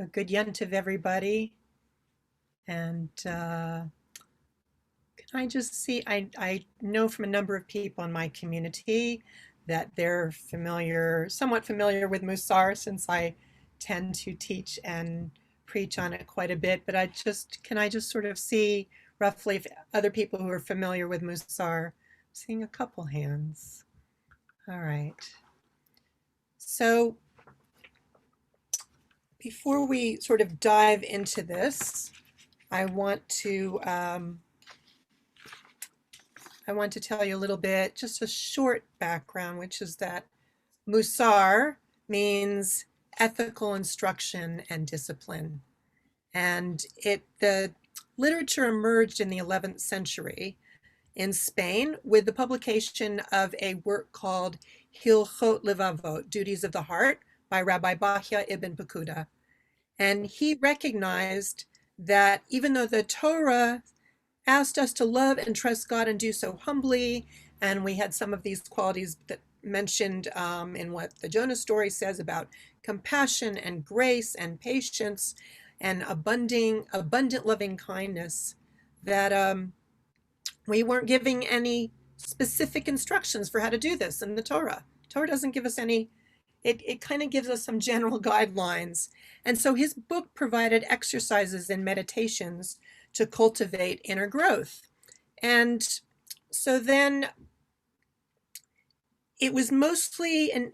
A good yontiv, everybody. And can I just see, I know from a number of people in my community that they're somewhat familiar with Musar, since I tend to teach and preach on it quite a bit. But can I just sort of see roughly if other people who are familiar with Musar? I'm seeing a couple hands. All right. So before we sort of dive into this, I want to tell you a little bit, just a short background, which is that Musar means ethical instruction and discipline. And the literature emerged in the 11th century in Spain with the publication of a work called Hilchot Levavot, Duties of the Heart, by Rabbi Bachya ibn Pekuda. And he recognized that even though the Torah asked us to love and trust God and do so humbly, and we had some of these qualities that mentioned in what the Jonah story says about compassion and grace and patience and abundant loving kindness, that we weren't giving any specific instructions for how to do this in the Torah. Torah doesn't give us any. It kind of gives us some general guidelines. And so his book provided exercises and meditations to cultivate inner growth. And so then it was mostly an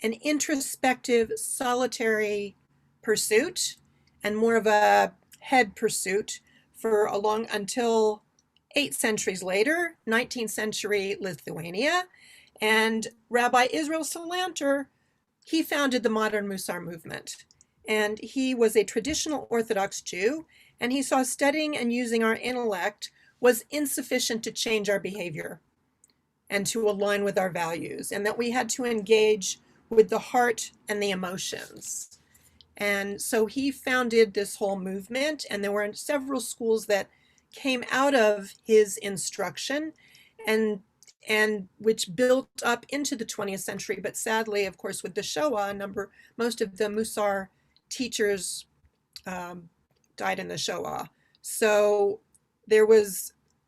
introspective, solitary pursuit, and more of a head pursuit until 8 centuries later, 19th century Lithuania. And Rabbi Israel Salanter, he founded the modern Musar movement. And he was a traditional Orthodox Jew, and he saw studying and using our intellect was insufficient to change our behavior and to align with our values, and that we had to engage with the heart and the emotions. And so he founded this whole movement, and there were several schools that came out of his instruction and which built up into the 20th century. But sadly, of course, with the Shoah, most of the Musar teachers died in the Shoah. So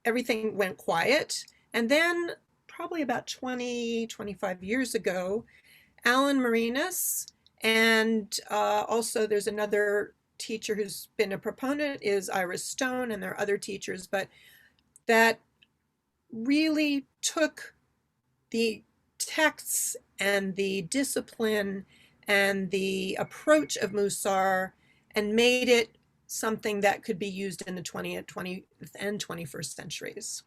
everything went quiet. And then probably about 25 years ago, Alan Marinas, and also there's another teacher who's been a proponent is Iris Stone, and there are other teachers, but that really took the texts and the discipline and the approach of Musar and made it something that could be used in the 20th and 21st centuries.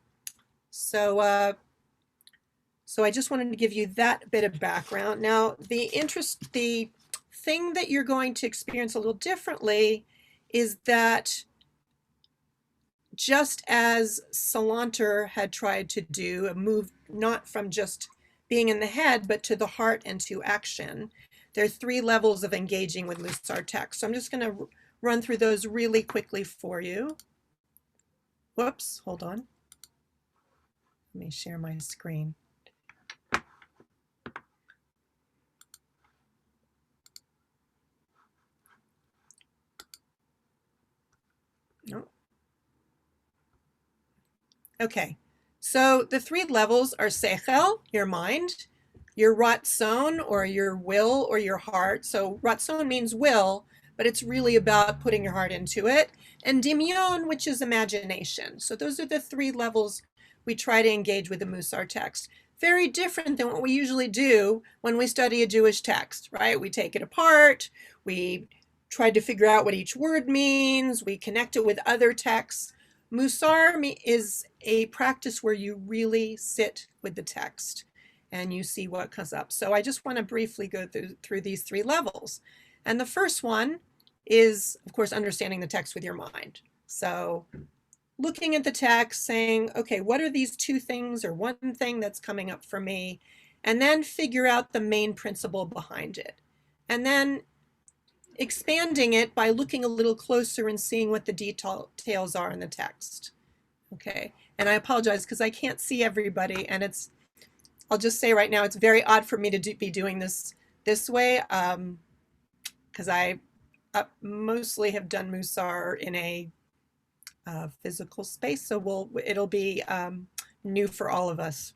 So I just wanted to give you that bit of background. Now, the thing that you're going to experience a little differently is that just as Salanter had tried to do a move not from just being in the head, but to the heart and to action, there are 3 levels of engaging with Musar text. So I'm just going to run through those really quickly for you. Whoops, hold on. Let me share my screen. No. Okay, so the 3 levels are Sechel, your mind, your Ratzon, or your will, or your heart. So Ratzon means will, but it's really about putting your heart into it. And Dimyon, which is imagination. So those are the 3 levels we try to engage with the Musar text. Very different than what we usually do when we study a Jewish text, right? We take it apart, we try to figure out what each word means, we connect it with other texts. Musar is a practice where you really sit with the text and you see what comes up. So I just want to briefly go through these 3 levels. And the first one is, of course, understanding the text with your mind. So looking at the text, saying, okay, what are these 2 things or one thing that's coming up for me? And then figure out the main principle behind it. And then expanding it by looking a little closer and seeing what the details are in the text. Okay, and I apologize because I can't see everybody, and I'll just say right now, it's very odd for me to be doing this way, because mostly have done Musar in a physical space, so it'll be new for all of us.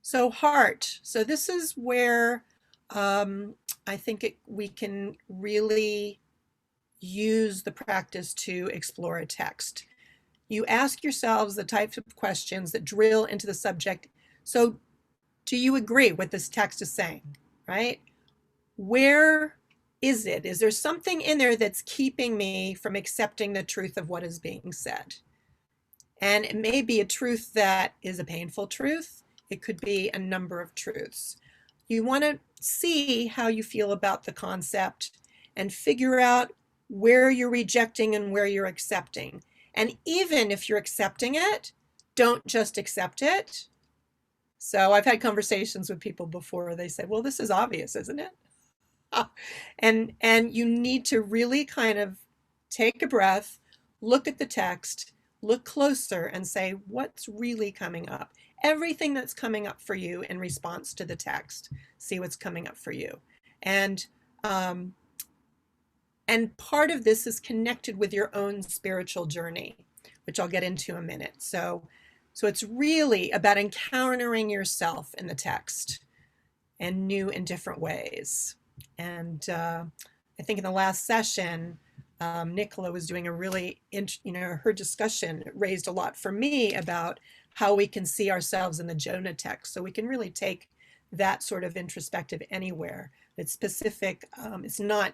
So heart. So this is where I think we can really use the practice to explore a text. You ask yourselves the types of questions that drill into the subject. So do you agree with this text is saying, right? Where is it? Is there something in there that's keeping me from accepting the truth of what is being said? And it may be a truth that is a painful truth. It could be a number of truths. You want to see how you feel about the concept and figure out where you're rejecting and where you're accepting. And even if you're accepting it, don't just accept it. So I've had conversations with people before. They say, well, this is obvious, isn't it? And you need to really kind of take a breath, look at the text, look closer and say, what's really coming up? Everything that's coming up for you in response to the text, see what's coming up for you. And part of this is connected with your own spiritual journey, which I'll get into in a minute. So it's really about encountering yourself in the text and new and different ways. And I think in the last session, Nicola was doing a really, her discussion raised a lot for me about how we can see ourselves in the Jonah text. So we can really take that sort of introspective anywhere. It's specific. It's not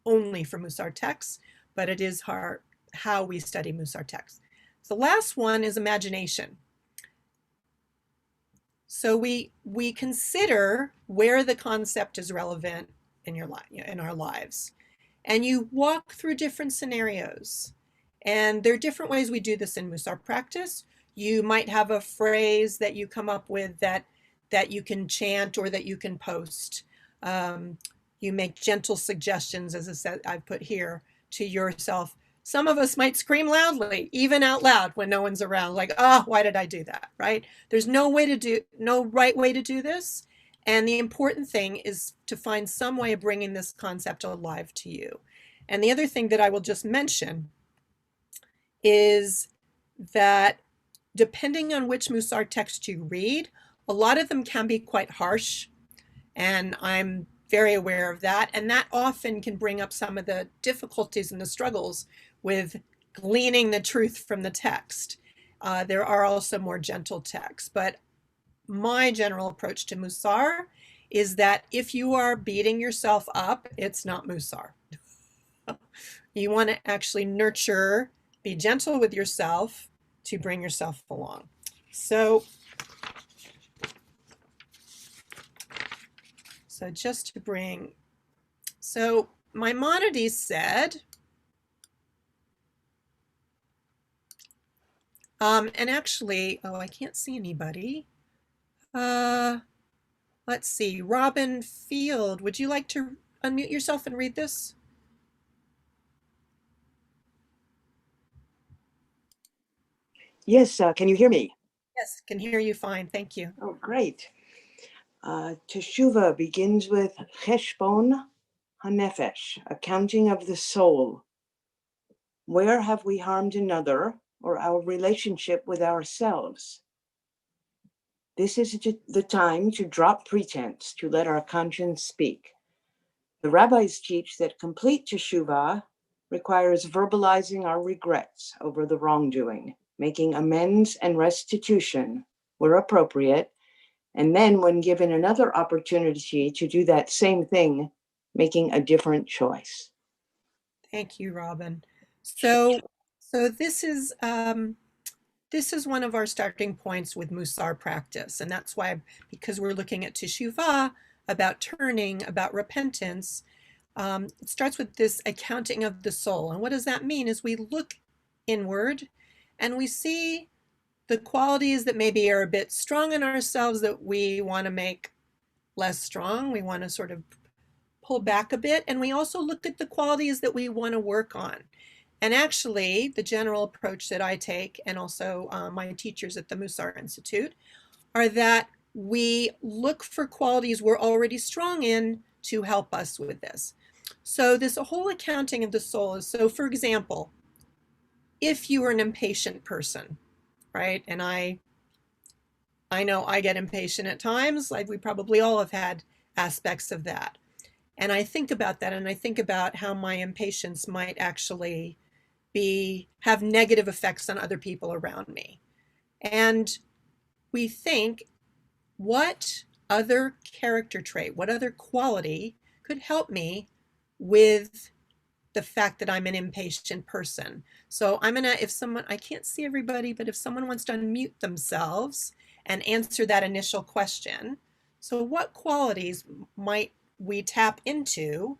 only for Musar texts, but it is how we study Musar texts. The last one is imagination. So we consider where the concept is relevant in our lives. And you walk through different scenarios. And there are different ways we do this in Musar practice. You might have a phrase that you come up with that you can chant or that you can post. You make gentle suggestions, as I said, I've put here, to yourself. Some of us might scream loudly, even out loud when no one's around, like, oh, why did I do that, right? There's no right way to do this. And the important thing is to find some way of bringing this concept alive to you. And the other thing that I will just mention is that depending on which Musar text you read, a lot of them can be quite harsh. And I'm very aware of that. And that often can bring up some of the difficulties and the struggles with gleaning the truth from the text. There are also more gentle texts, but my general approach to Musar is that if you are beating yourself up, it's not Musar. You want to actually nurture, be gentle with yourself to bring yourself along. So just to bring, so Maimonides said, and actually, I can't see anybody. Let's see, Robin Field, would you like to unmute yourself and read this? Yes, can you hear me? Yes, can hear you fine, thank you. Oh, great. Teshuvah begins with Cheshbon HaNefesh, accounting of the soul. Where have we harmed another or our relationship with ourselves? This is the time to drop pretense, to let our conscience speak. The rabbis teach that complete Teshuvah requires verbalizing our regrets over the wrongdoing, making amends and restitution where appropriate, and then when given another opportunity to do that same thing, making a different choice. Thank you, Robin. So this is one of our starting points with Musar practice, and that's why, because we're looking at Teshuvah, about turning, about repentance, it starts with this accounting of the soul. And what does that mean? Is we look inward and we see the qualities that maybe are a bit strong in ourselves that we want to make less strong. We want to sort of pull back a bit. And we also look at the qualities that we want to work on. And actually, the general approach that I take, and also my teachers at the Musar Institute, are that we look for qualities we're already strong in to help us with this. So this whole accounting of the soul is, so for example, if you are an impatient person, right? And I know I get impatient at times, like we probably all have had aspects of that. And I think about that, and I think about how my impatience might actually have negative effects on other people around me. And we think, what other character trait, what other quality could help me with the fact that I'm an impatient person? So I'm gonna, if someone, I can't see everybody, but if someone wants to unmute themselves and answer that initial question. So what qualities might we tap into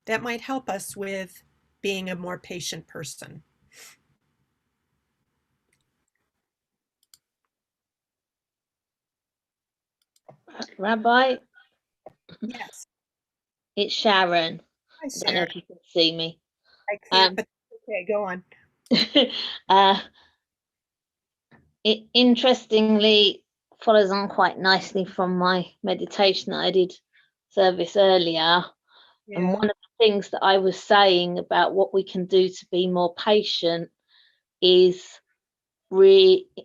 that might help us with being a more patient person? Rabbi, Yes, it's Sharon. hi I don't know Sharon. if you can see me. I can't, but okay, go on. uh, it interestingly follows on quite nicely from my meditation that I did service earlier. And Yeah. one of the things that I was saying about what we can do to be more patient is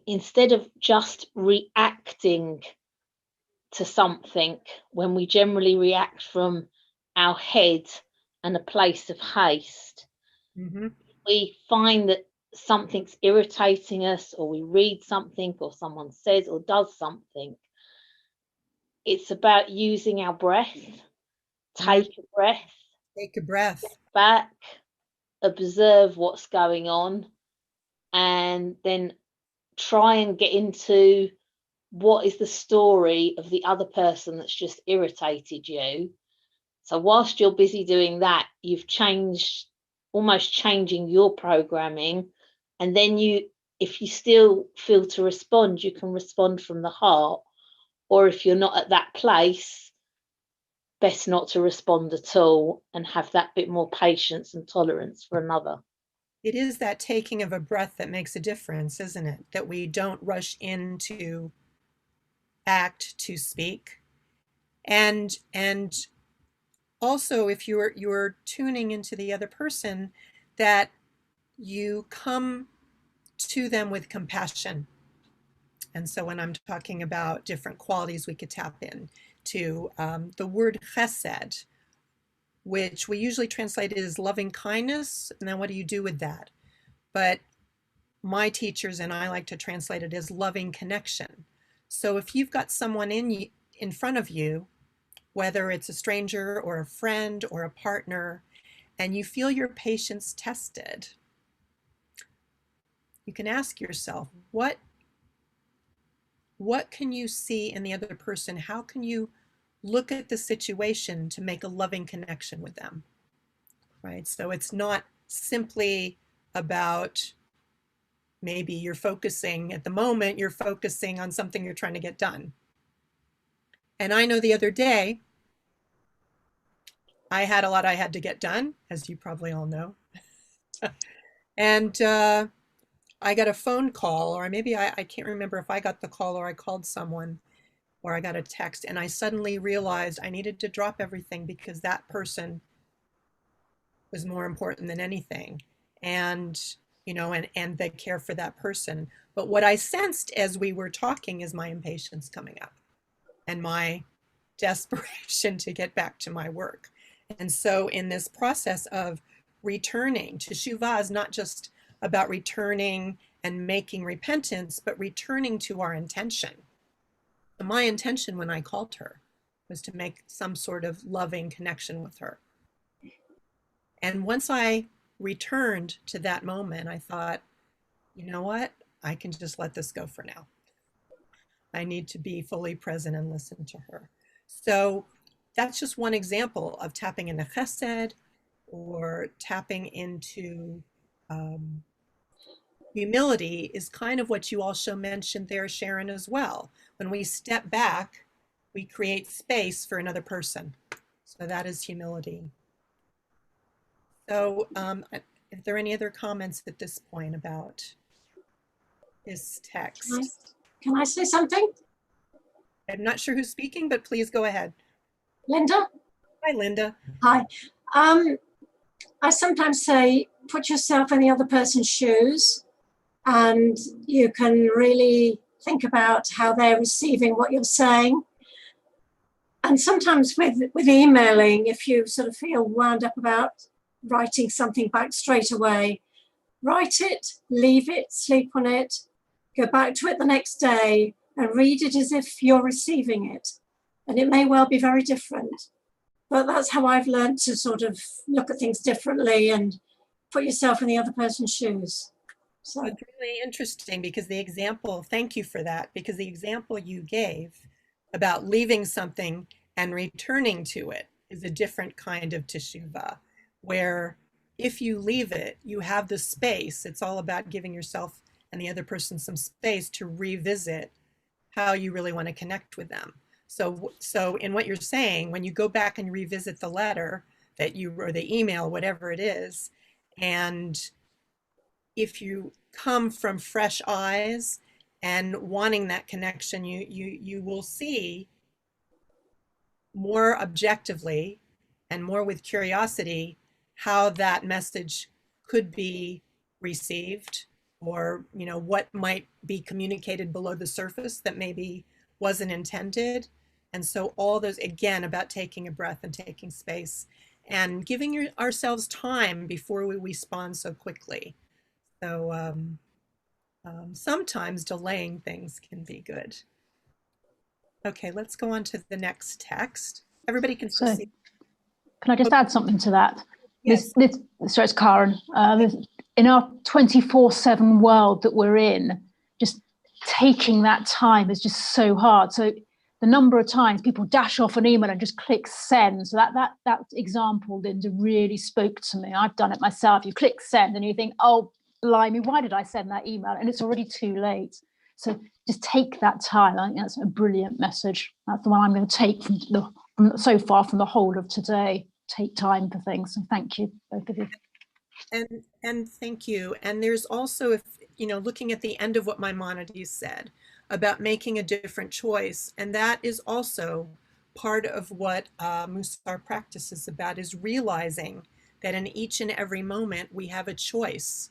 instead of just reacting to something, when we generally react from our head and a place of haste, Mm-hmm. we find that something's irritating us, or we read something, or someone says or does something, it's about using our breath. Take a breath, Take a breath. back, observe what's going on, and then try and get into what is the story of the other person that's just irritated you. So whilst you're busy doing that, you've almost changing your programming. And then if you still feel to respond, you can respond from the heart. Or if you're not at that place, best not to respond at all and have that bit more patience and tolerance for another. It is that taking of a breath that makes a difference, isn't it? That we don't rush into act to speak. And also, if you're tuning into the other person, that you come to them with compassion. And so when I'm talking about different qualities we could tap in to, the word chesed, which we usually translate it as loving kindness. And then what do you do with that? But my teachers and I like to translate it as loving connection. So if you've got someone in front of you, whether it's a stranger or a friend or a partner, and you feel your patience tested, you can ask yourself, what can you see in the other person? How can you look at the situation to make a loving connection with them? Right? So it's not simply about, maybe you're focusing at the moment, you're focusing on something you're trying to get done. And I know the other day, I had a lot I had to get done, as you probably all know. And I got a phone call, or maybe I can't remember if I got the call or I called someone, or I got a text, and I suddenly realized I needed to drop everything because that person was more important than anything. And and the care for that person. But what I sensed as we were talking is my impatience coming up and my desperation to get back to my work. And so in this process of returning, Teshuvah is not just about returning and making repentance, but returning to our intention. My intention when I called her was to make some sort of loving connection with her. And once I returned to that moment, I thought, you know what? I can just let this go for now. I need to be fully present and listen to her. So that's just one example of tapping into chesed, or tapping into humility, is kind of what you also mentioned there, Sharon, as well. When we step back, we create space for another person. So that is humility. So if there are any other comments at this point about this text? Can I say something? I'm not sure who's speaking, but please go ahead. Linda? Hi, Linda. Hi. I sometimes say, put yourself in the other person's shoes, and you can really think about how they're receiving what you're saying. And sometimes with emailing, if you sort of feel wound up about writing something back straight away, write it, leave it, sleep on it, go back to it the next day and read it as if you're receiving it. And it may well be very different. But that's how I've learned to sort of look at things differently and put yourself in the other person's shoes. So It's really interesting because the example, thank you for that, because the example you gave about leaving something and returning to it is a different kind of teshuvah, where if you leave it, you have the space. It's all about giving yourself and the other person some space to revisit how you really want to connect with them. So in what you're saying, when you go back and revisit the letter that you, or the email, whatever it is, and if you come from fresh eyes and wanting that connection, you will see more objectively and more with curiosity how that message could be received, or what might be communicated below the surface that maybe wasn't intended. And so all those, again, about taking a breath and taking space and giving ourselves time before we respond so quickly. So sometimes delaying things can be good. Okay, let's go on to the next text. Everybody can still see. Can I just add something to that? Yes. So it's Karen. In our 24/7 world that we're in, just taking that time is just so hard. So the number of times people dash off an email and just click send. So that example, Linda, really spoke to me. I've done it myself. You click send and you think, oh, blimey, why did I send that email? And it's already too late. So just take that time. I think that's a brilliant message. That's the one I'm going to take so far from the whole of today. Take time for things. So thank you, both of you. And thank you. And there's also, if looking at the end of what Maimonides said about making a different choice, and that is also part of what Musar practice is about, is realizing that in each and every moment we have a choice.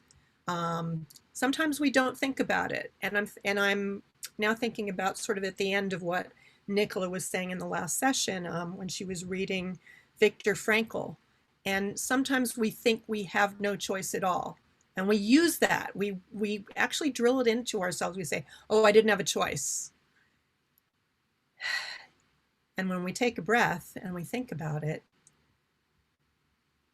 Sometimes we don't think about it, and I'm now thinking about sort of at the end of what Nicola was saying in the last session when she was reading Viktor Frankl. And sometimes we think we have no choice at all. And we use that. We actually drill it into ourselves. We say, oh, I didn't have a choice. And when we take a breath and we think about it,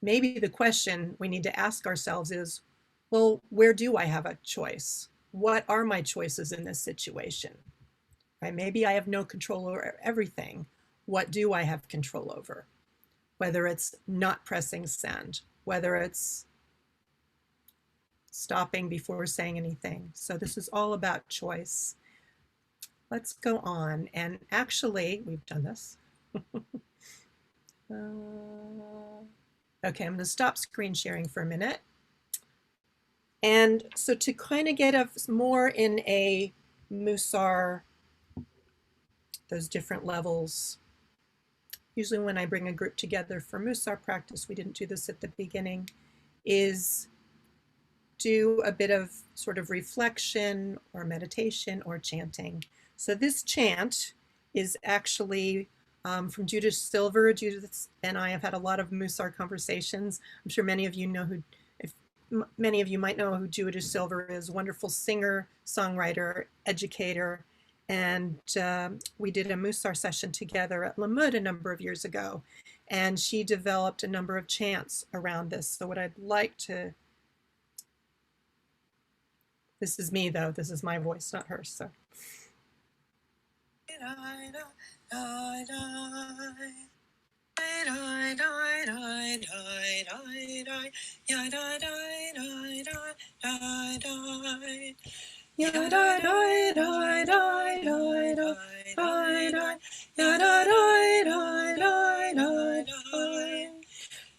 maybe the question we need to ask ourselves is, well, where do I have a choice? What are my choices in this situation? Right? Maybe I have no control over everything. What do I have control over? Whether it's not pressing send, whether it's stopping before saying anything. So this is all about choice. Let's go on. And actually, we've done this. Okay, I'm going to stop screen sharing for a minute. And so to kind of get us more in a Musar, those different levels. Usually when I bring a group together for Musar practice, we didn't do this at the beginning, is do a bit of sort of reflection or meditation or chanting. So this chant is actually from Judith Silver. Judith and I have had a lot of Musar conversations. I'm sure many of you know many of you might know who Judith Silver is, wonderful singer, songwriter, educator. And we did a Musar session together at Lamud a number of years ago. And she developed a number of chants around this. So what I'd like to, this is me though, this is my voice, not hers. So.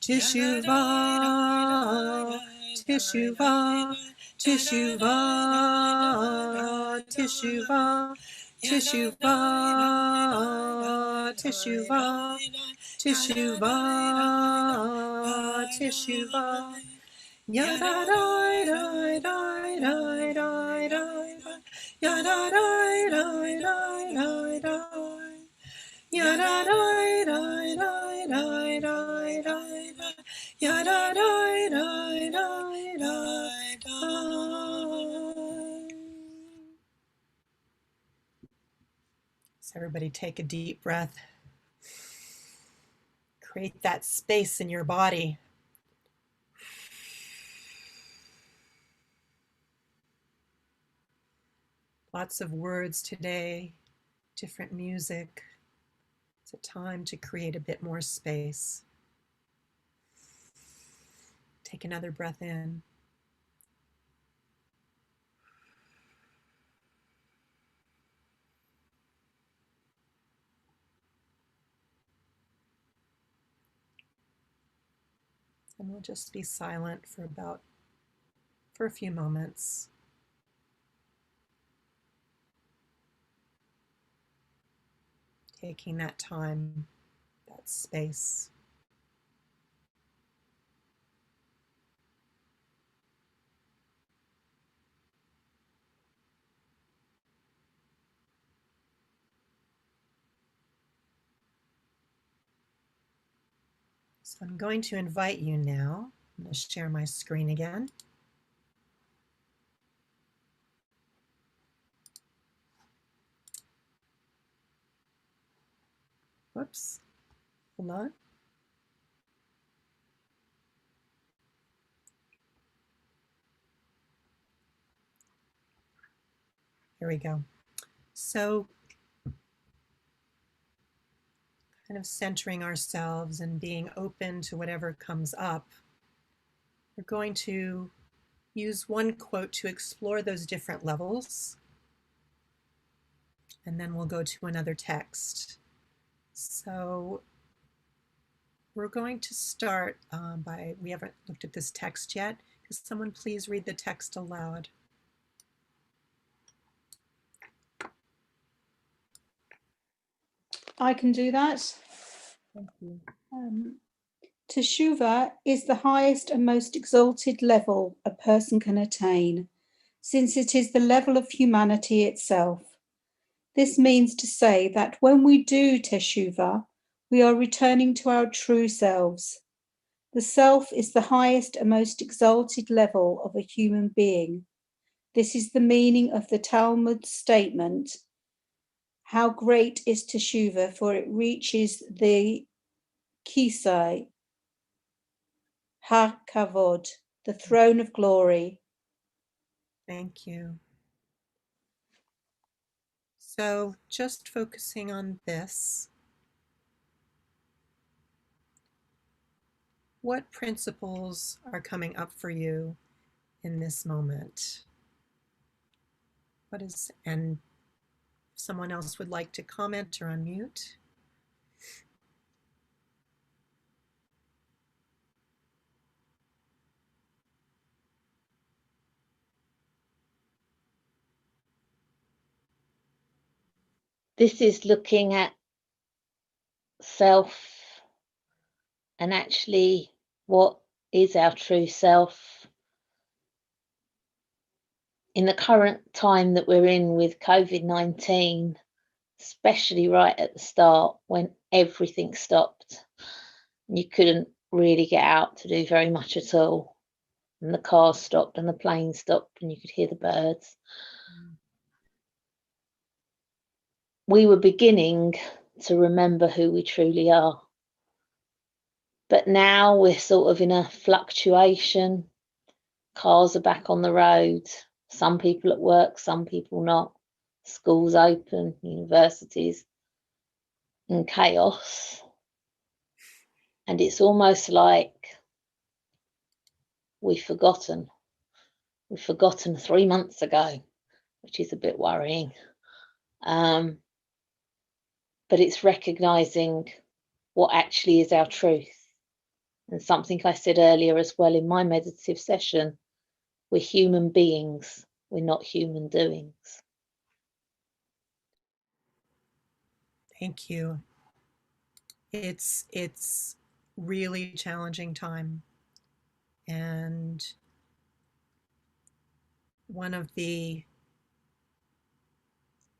Teshuvah, Teshuvah, Teshuvah, Teshuvah, Teshuvah, Teshuvah, Teshuvah, Teshuvah. Ya da da da da da da da. Ya da da da da da da. Ya da da da da da da da. Ya da da da da da da. So everybody take a deep breath. Create that space in your body. Lots of words today, different music. It's a time to create a bit more space. Take another breath in. And we'll just be silent for a few moments. Taking that time, that space. So I'm going to invite you now. I'm going to share my screen again. Whoops, hold on. Here we go. So kind of centering ourselves and being open to whatever comes up. We're going to use one quote to explore those different levels. And then we'll go to another text. So we're going to start we haven't looked at this text yet. Could someone please read the text aloud? I can do that. Thank you. Teshuvah is the highest and most exalted level a person can attain, since it is the level of humanity itself. This means to say that when we do Teshuvah, we are returning to our true selves. The self is the highest and most exalted level of a human being. This is the meaning of the Talmud's statement, "How great is Teshuvah, for it reaches the Kisai, Ha-Kavod, the throne of glory." Thank you. So just focusing on this, what principles are coming up for you in this moment? And if someone else would like to comment or unmute. This is looking at self and actually what is our true self. In the current time that we're in with COVID-19, especially right at the start when everything stopped, and you couldn't really get out to do very much at all, and the cars stopped and the planes stopped and you could hear the birds. We were beginning to remember who we truly are. But now we're sort of in a fluctuation. Cars are back on the road. Some people at work, some people not. Schools open, universities, and chaos. And it's almost like we've forgotten. We've forgotten 3 months ago, which is a bit worrying. But it's recognizing what actually is our truth. And something I said earlier as well in my meditative session, we're human beings, we're not human doings. Thank you. It's really challenging time. And one of the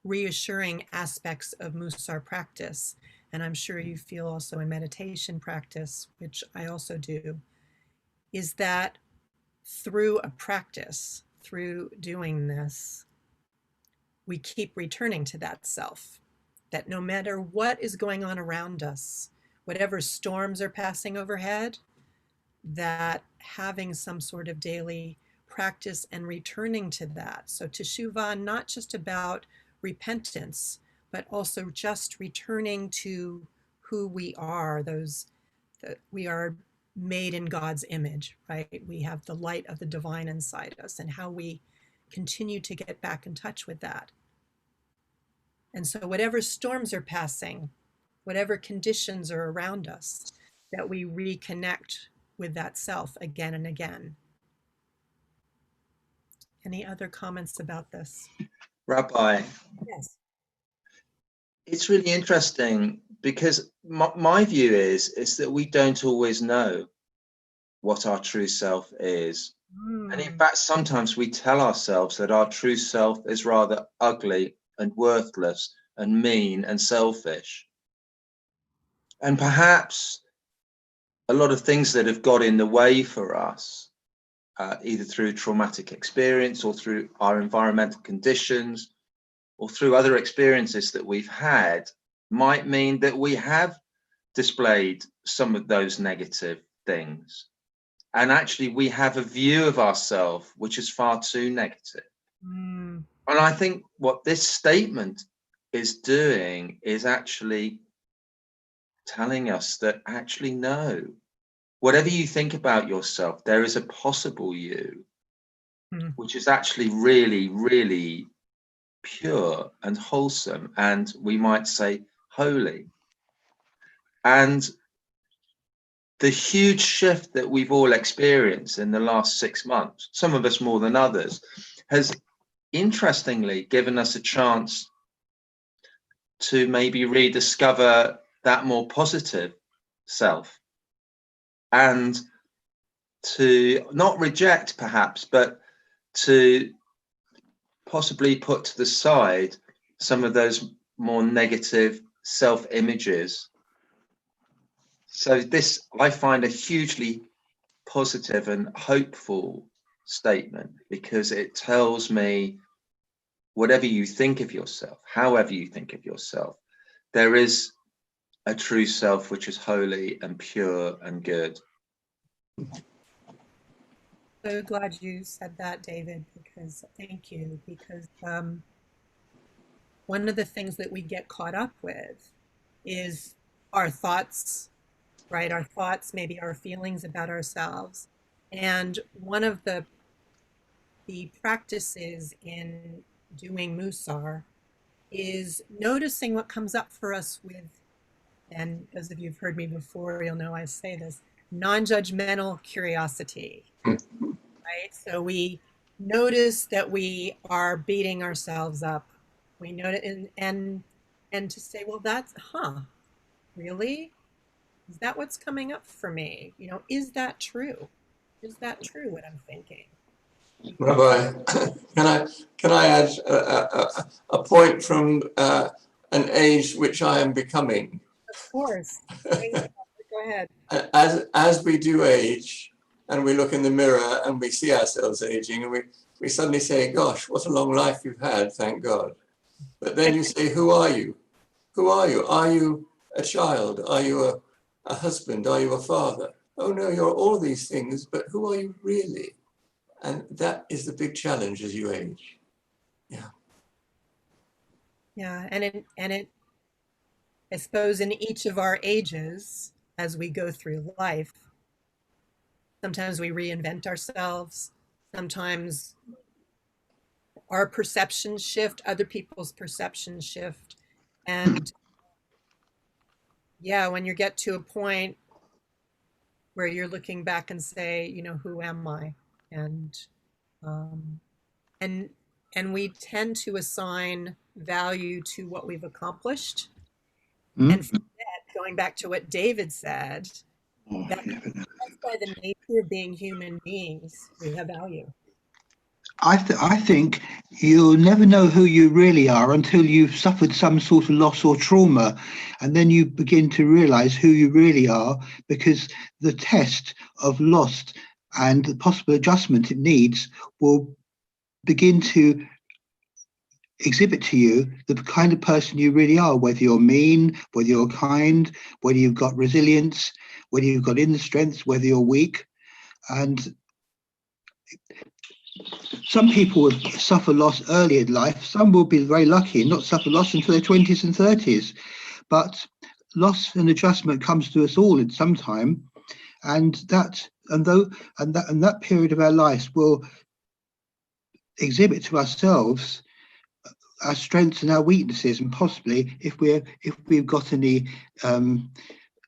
reassuring aspects of Musar practice, and I'm sure you feel also in meditation practice, which I also do, is that through a practice, through doing this, we keep returning to that self, that no matter what is going on around us, whatever storms are passing overhead, that having some sort of daily practice and returning to that. So Teshuvah, not just about repentance, but also just returning to who we are, those that we are made in God's image, right? We have the light of the divine inside us, and how we continue to get back in touch with that. And so whatever storms are passing, whatever conditions are around us, that we reconnect with that self again and again. Any other comments about this? Rabbi, Yes. it's really interesting because my view is that we don't always know what our true self is. And in fact, sometimes we tell ourselves that our true self is rather ugly and worthless and mean and selfish. And perhaps a lot of things that have got in the way for us, either through traumatic experience or through our environmental conditions or through other experiences that we've had, might mean that we have displayed some of those negative things. And actually we have a view of ourselves which is far too negative. And I think what this statement is doing is actually telling us that actually no, whatever you think about yourself, there is a possible you, which is actually really, really pure and wholesome, and we might say holy. And the huge shift that we've all experienced in the last 6 months, some of us more than others, has interestingly given us a chance to maybe rediscover that more positive self, and to not reject perhaps, but to possibly put to the side some of those more negative self-images. So this, I find, a hugely positive and hopeful statement, because it tells me whatever you think of yourself, however you think of yourself, there is a true self which is holy and pure and good. So glad you said that, David, because thank you, because one of the things that we get caught up with is our thoughts, right? Our thoughts, maybe our feelings about ourselves. And one of the practices in doing Musar is noticing what comes up for us with, and as if you've heard me before, you'll know I say this, non-judgmental curiosity, right? So we notice that we are beating ourselves up. We notice, and to say, well, that's, really? Is that what's coming up for me? You know, is that true? Is that true, what I'm thinking? Rabbi, can I add a point from an age which I am becoming? Of course. Go ahead. As we do age, and we look in the mirror and we see ourselves aging, and we suddenly say, gosh, what a long life you've had, thank God. But then you say, who are you? Who are you? Are you a child? Are you a husband? Are you a father? Oh no, you're all these things, but who are you really? And that is the big challenge as you age. Yeah. Yeah, and I suppose in each of our ages, as we go through life, sometimes we reinvent ourselves. Sometimes our perceptions shift, other people's perceptions shift. And yeah, when you get to a point where you're looking back and say, you know, who am I? And we tend to assign value to what we've accomplished and forget going back to what David said, that just by the nature of being human beings, we have value. I think you'll never know who you really are until you've suffered some sort of loss or trauma, and then you begin to realize who you really are, because the test of loss and the possible adjustment it needs will begin to exhibit to you the kind of person you really are, whether you're mean, whether you're kind, whether you've got resilience, whether you've got inner strength, whether you're weak. And some people will suffer loss early in life. Some will be very lucky and not suffer loss until their 20s and 30s. But loss and adjustment comes to us all at some time, and that period of our lives will exhibit to ourselves our strengths and our weaknesses, and possibly if we've got any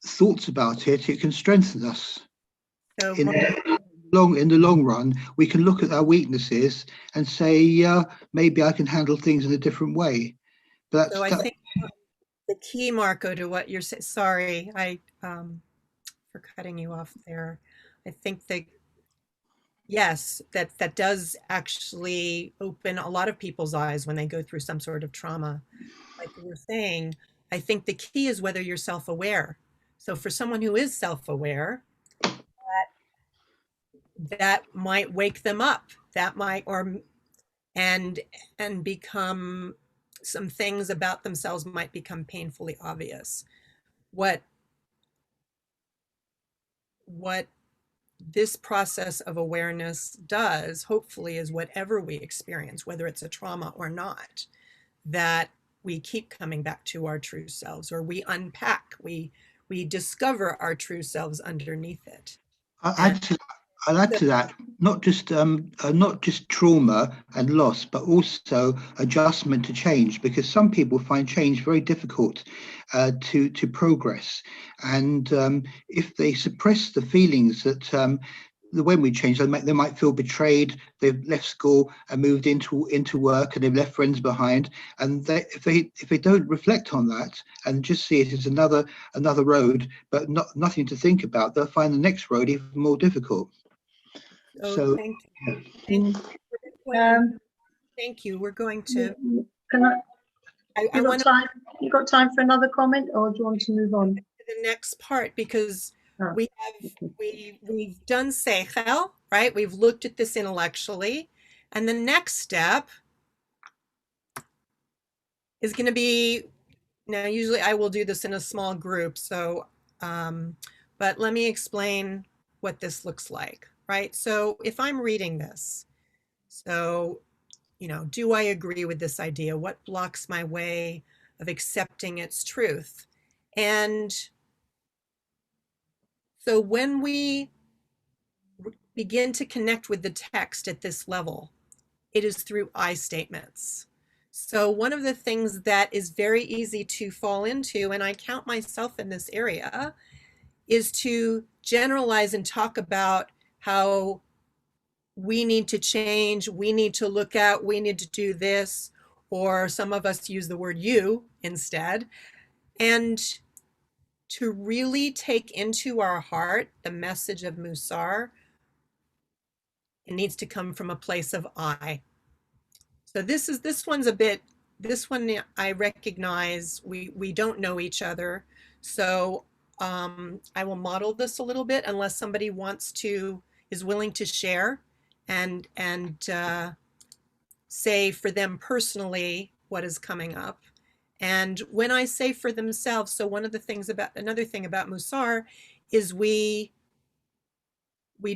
thoughts about it, it can strengthen us. So in the long run, we can look at our weaknesses and say, yeah, maybe I can handle things in a different way. But so I think the key, Marco, to what you're saying, sorry, I for cutting you off there. I think that yes, that does actually open a lot of people's eyes when they go through some sort of trauma. Like you were saying, I think the key is whether you're self-aware. So for someone who is self-aware, that might wake them up. That might and become some things about themselves might become painfully obvious. What this process of awareness does, hopefully, is whatever we experience, whether it's a trauma or not, that we keep coming back to our true selves, or we unpack, we discover our true selves underneath it. I'll add to that, not just trauma and loss, but also adjustment to change, because some people find change very difficult to progress. And if they suppress the feelings that when we change, they might feel betrayed. They've left school and moved into work, and they've left friends behind. And if they don't reflect on that and just see it as another road, but nothing to think about, they'll find the next road even more difficult. So thank you. Thank you. We're going to. Can you got time for another comment, or do you want to move on to the next part, because we've done seichel, right? We've looked at this intellectually, and the next step is going to be, now usually I will do this in a small group, so but let me explain what this looks like, right? So if I'm reading this, so do I agree with this idea? What blocks my way of accepting its truth? And so when we begin to connect with the text at this level, it is through I statements. So one of the things that is very easy to fall into, and I count myself in this area, is to generalize and talk about how we need to change, we need to look out, we need to do this, or some of us use the word you instead. And to really take into our heart the message of Musar, it needs to come from a place of I. So this one I recognize we don't know each other. So I will model this a little bit unless somebody is willing to share and say for them personally what is coming up. And when I say for themselves, so another thing about Musar is we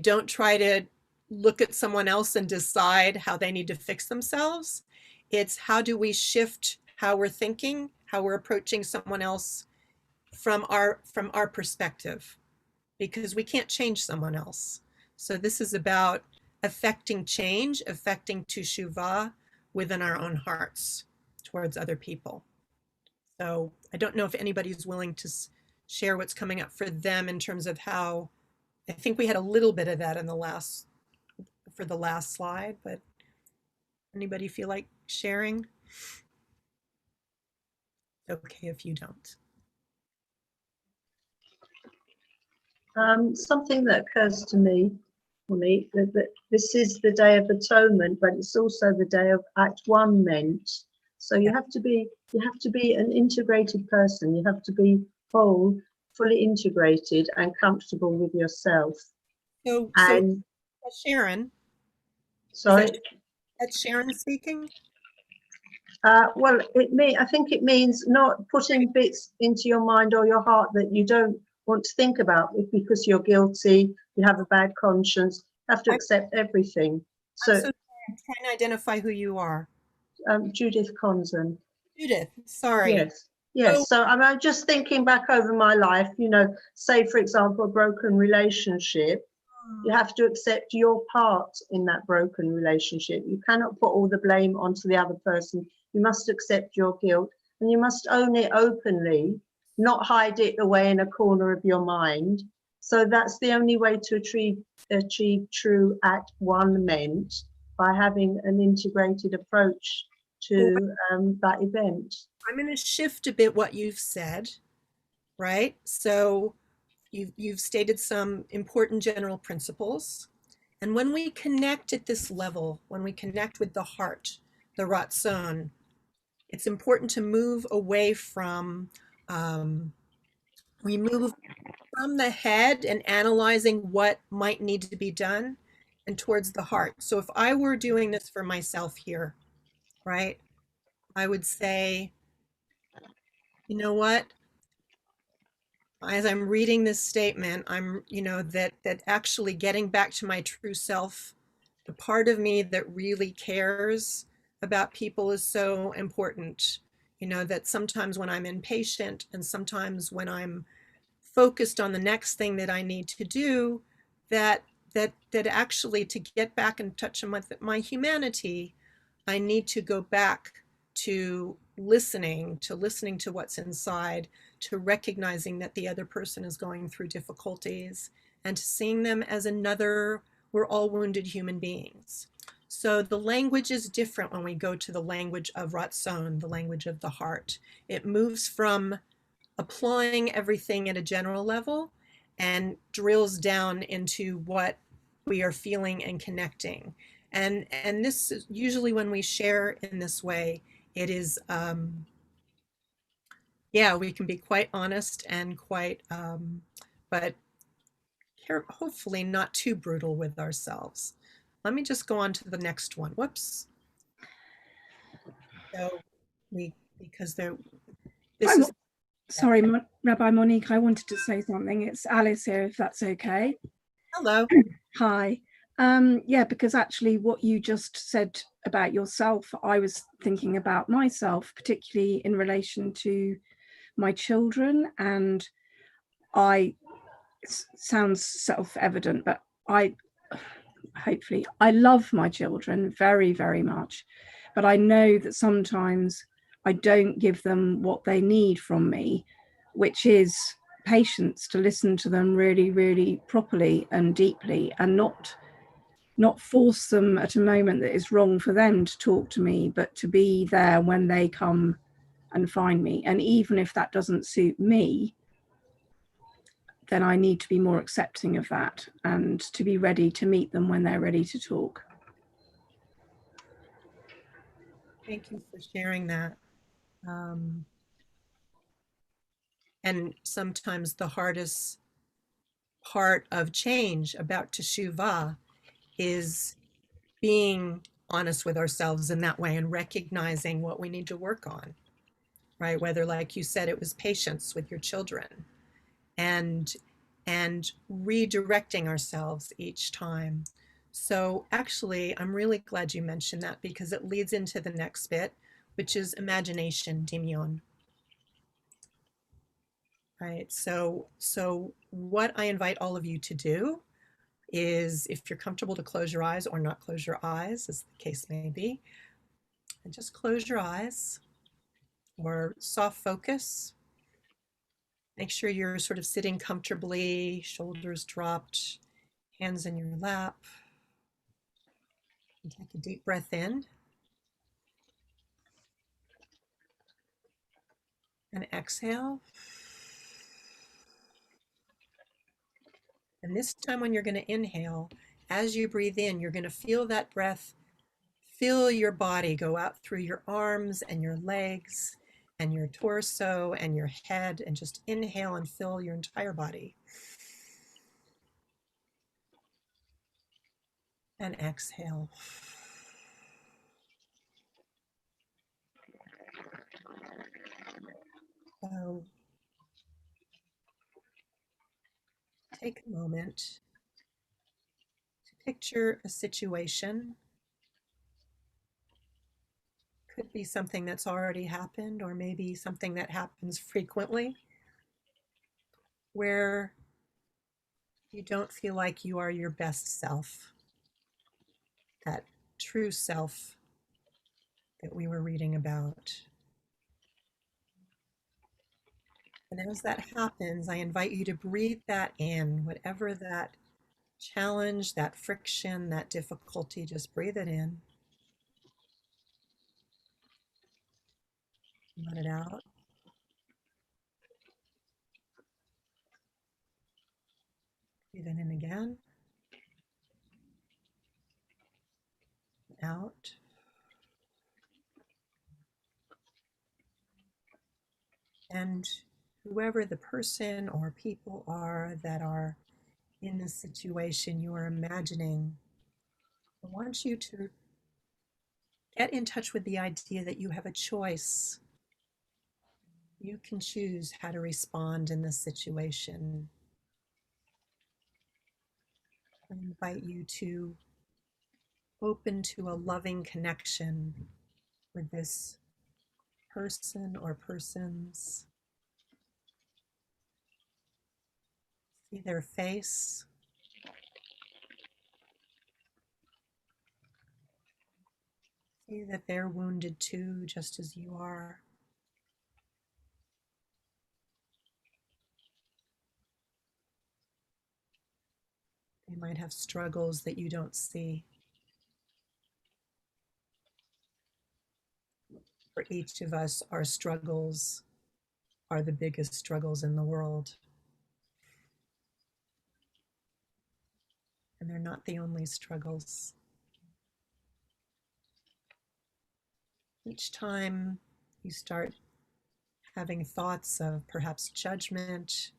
don't try to look at someone else and decide how they need to fix themselves. It's how do we shift how we're thinking, how we're approaching someone else from our perspective, because we can't change someone else. So this is about affecting change, affecting teshuvah within our own hearts towards other people. So I don't know if anybody's willing to share what's coming up for them in terms of how, I think we had a little bit of that in the last slide, but anybody feel like sharing? Okay if you don't. Something that occurs to me, Monique, that this is the Day of Atonement, but it's also the day of Act One meant. So you have to be an integrated person. You have to be whole, fully integrated, and comfortable with yourself. So Sharon. Sorry. That's Sharon speaking. Well, I think it means not putting bits into your mind or your heart that you don't want to think about it because you're guilty, you have a bad conscience, you have to accept everything. So I'm trying to identify who you are. Judith Conzen. Judith, sorry. Yes. So I'm just thinking back over my life, say, for example, a broken relationship. You have to accept your part in that broken relationship. You cannot put all the blame onto the other person. You must accept your guilt and you must own it openly, not hide it away in a corner of your mind. So that's the only way to achieve true Act One meant, by having an integrated approach to that event. I'm going to shift a bit what you've said, right? So you've stated some important general principles. And when we connect at this level, when we connect with the heart, the ratzon, it's important to move away from, we move from the head and analyzing what might need to be done and towards the heart. So if I were doing this for myself here, right, I would say, you know what? As I'm reading this statement, I'm, that actually getting back to my true self, the part of me that really cares about people is so important. That sometimes when I'm impatient and sometimes when I'm focused on the next thing that I need to do, that actually to get back in touch with my humanity, I need to go back to listening to what's inside, to recognizing that the other person is going through difficulties, and to seeing them as we're all wounded human beings. So the language is different when we go to the language of Ratzon, the language of the heart. It moves from applying everything at a general level and drills down into what we are feeling and connecting. And this is usually when we share in this way, it is, we can be quite honest and quite, but hopefully not too brutal with ourselves. Let me just go on to the next one. Whoops. So sorry, Rabbi Monique, I wanted to say something. It's Alice here, if that's okay. Hello. Hi. Because actually what you just said about yourself, I was thinking about myself, particularly in relation to my children. And it sounds self-evident, but I love my children very, very much. But I know that sometimes I don't give them what they need from me, which is patience, to listen to them really, really properly and deeply, and not force them at a moment that is wrong for them to talk to me, but to be there when they come and find me. And even if that doesn't suit me, then I need to be more accepting of that and to be ready to meet them when they're ready to talk. Thank you for sharing that. And sometimes the hardest part of change about Teshuvah is being honest with ourselves in that way and recognizing what we need to work on, right? Whether, like you said, it was patience with your children and redirecting ourselves each time. So actually, I'm really glad you mentioned that, because it leads into the next bit, which is imagination, Dimyon. Right. So what I invite all of you to do is, if you're comfortable, to close your eyes or not close your eyes, as the case may be, and just close your eyes or soft focus. Make sure you're sort of sitting comfortably, shoulders dropped, hands in your lap. And take a deep breath in and exhale. And this time when you're going to inhale, as you breathe in, you're going to feel that breath fill your body, go out through your arms and your legs and your torso and your head, and just inhale and fill your entire body. And exhale. So take a moment to picture a situation. Could be something that's already happened, or maybe something that happens frequently, where you don't feel like you are your best self, that true self that we were reading about. And as that happens, I invite you to breathe that in, whatever that challenge, that friction, that difficulty, just breathe it in. Let it out. Breathe it in again. Out. And whoever the person or people are that are in this situation you are imagining, I want you to get in touch with the idea that you have a choice. You can choose how to respond in this situation. I invite you to open to a loving connection with this person or persons. See their face. See that they're wounded too, just as you are. They might have struggles that you don't see. For each of us, our struggles are the biggest struggles in the world. And they're not the only struggles. Each time you start having thoughts of perhaps judgment,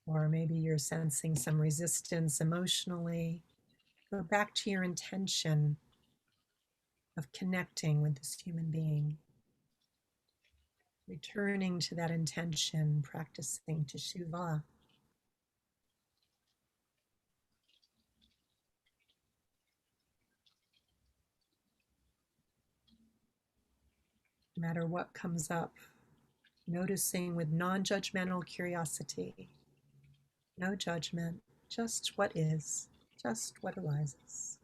or maybe you're sensing some resistance emotionally, go back to your intention of connecting with this human being. Returning to that intention, practicing Teshuvah. No matter what comes up, noticing with non-judgmental curiosity. No judgment, just what is, just what arises.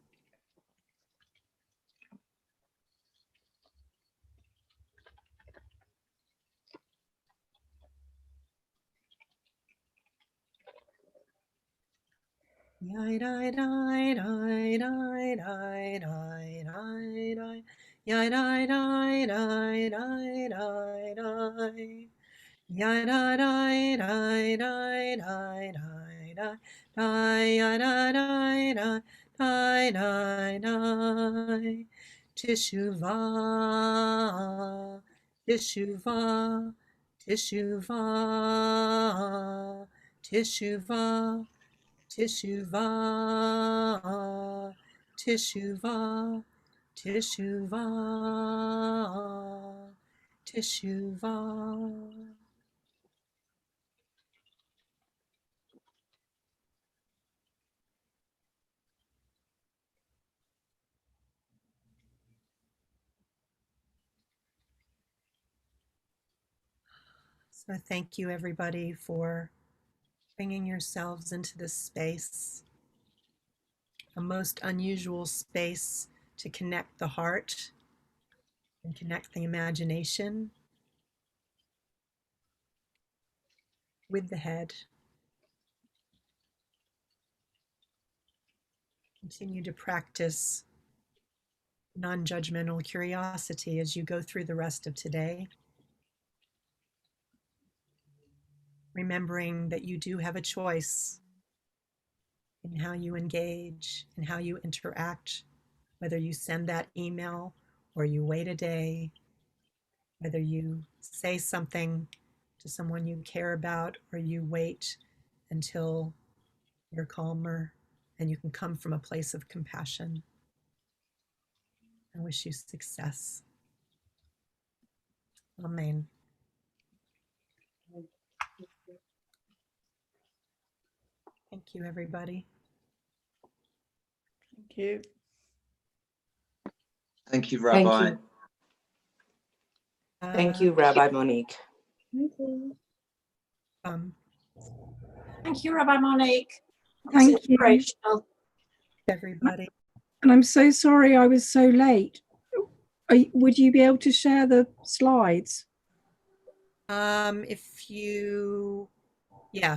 Yai dai dai dai dai dai dai dai dai. Yai dai dai dai dai dai dai. Yai dai dai dai dai dai dai dai. Dai yai dai dai dai dai dai dai. Teshuvah, Teshuvah, Teshuvah, Teshuvah. Teshuvah, Teshuvah, Teshuvah, Teshuvah. So thank you, everybody, for bringing yourselves into this space, a most unusual space to connect the heart and connect the imagination with the head. Continue to practice non-judgmental curiosity as you go through the rest of today, remembering that you do have a choice in how you engage, in how you interact, whether you send that email or you wait a day, whether you say something to someone you care about or you wait until you're calmer and you can come from a place of compassion. I wish you success. Amen. Thank you, everybody. Thank you. Thank you, Rabbi. Thank you, Rabbi Monique. Thank you. Thank you, Rabbi Monique. Thank you, inspirational. Everybody. and I'm so sorry I was so late. Would you be able to share the slides? If you, yeah,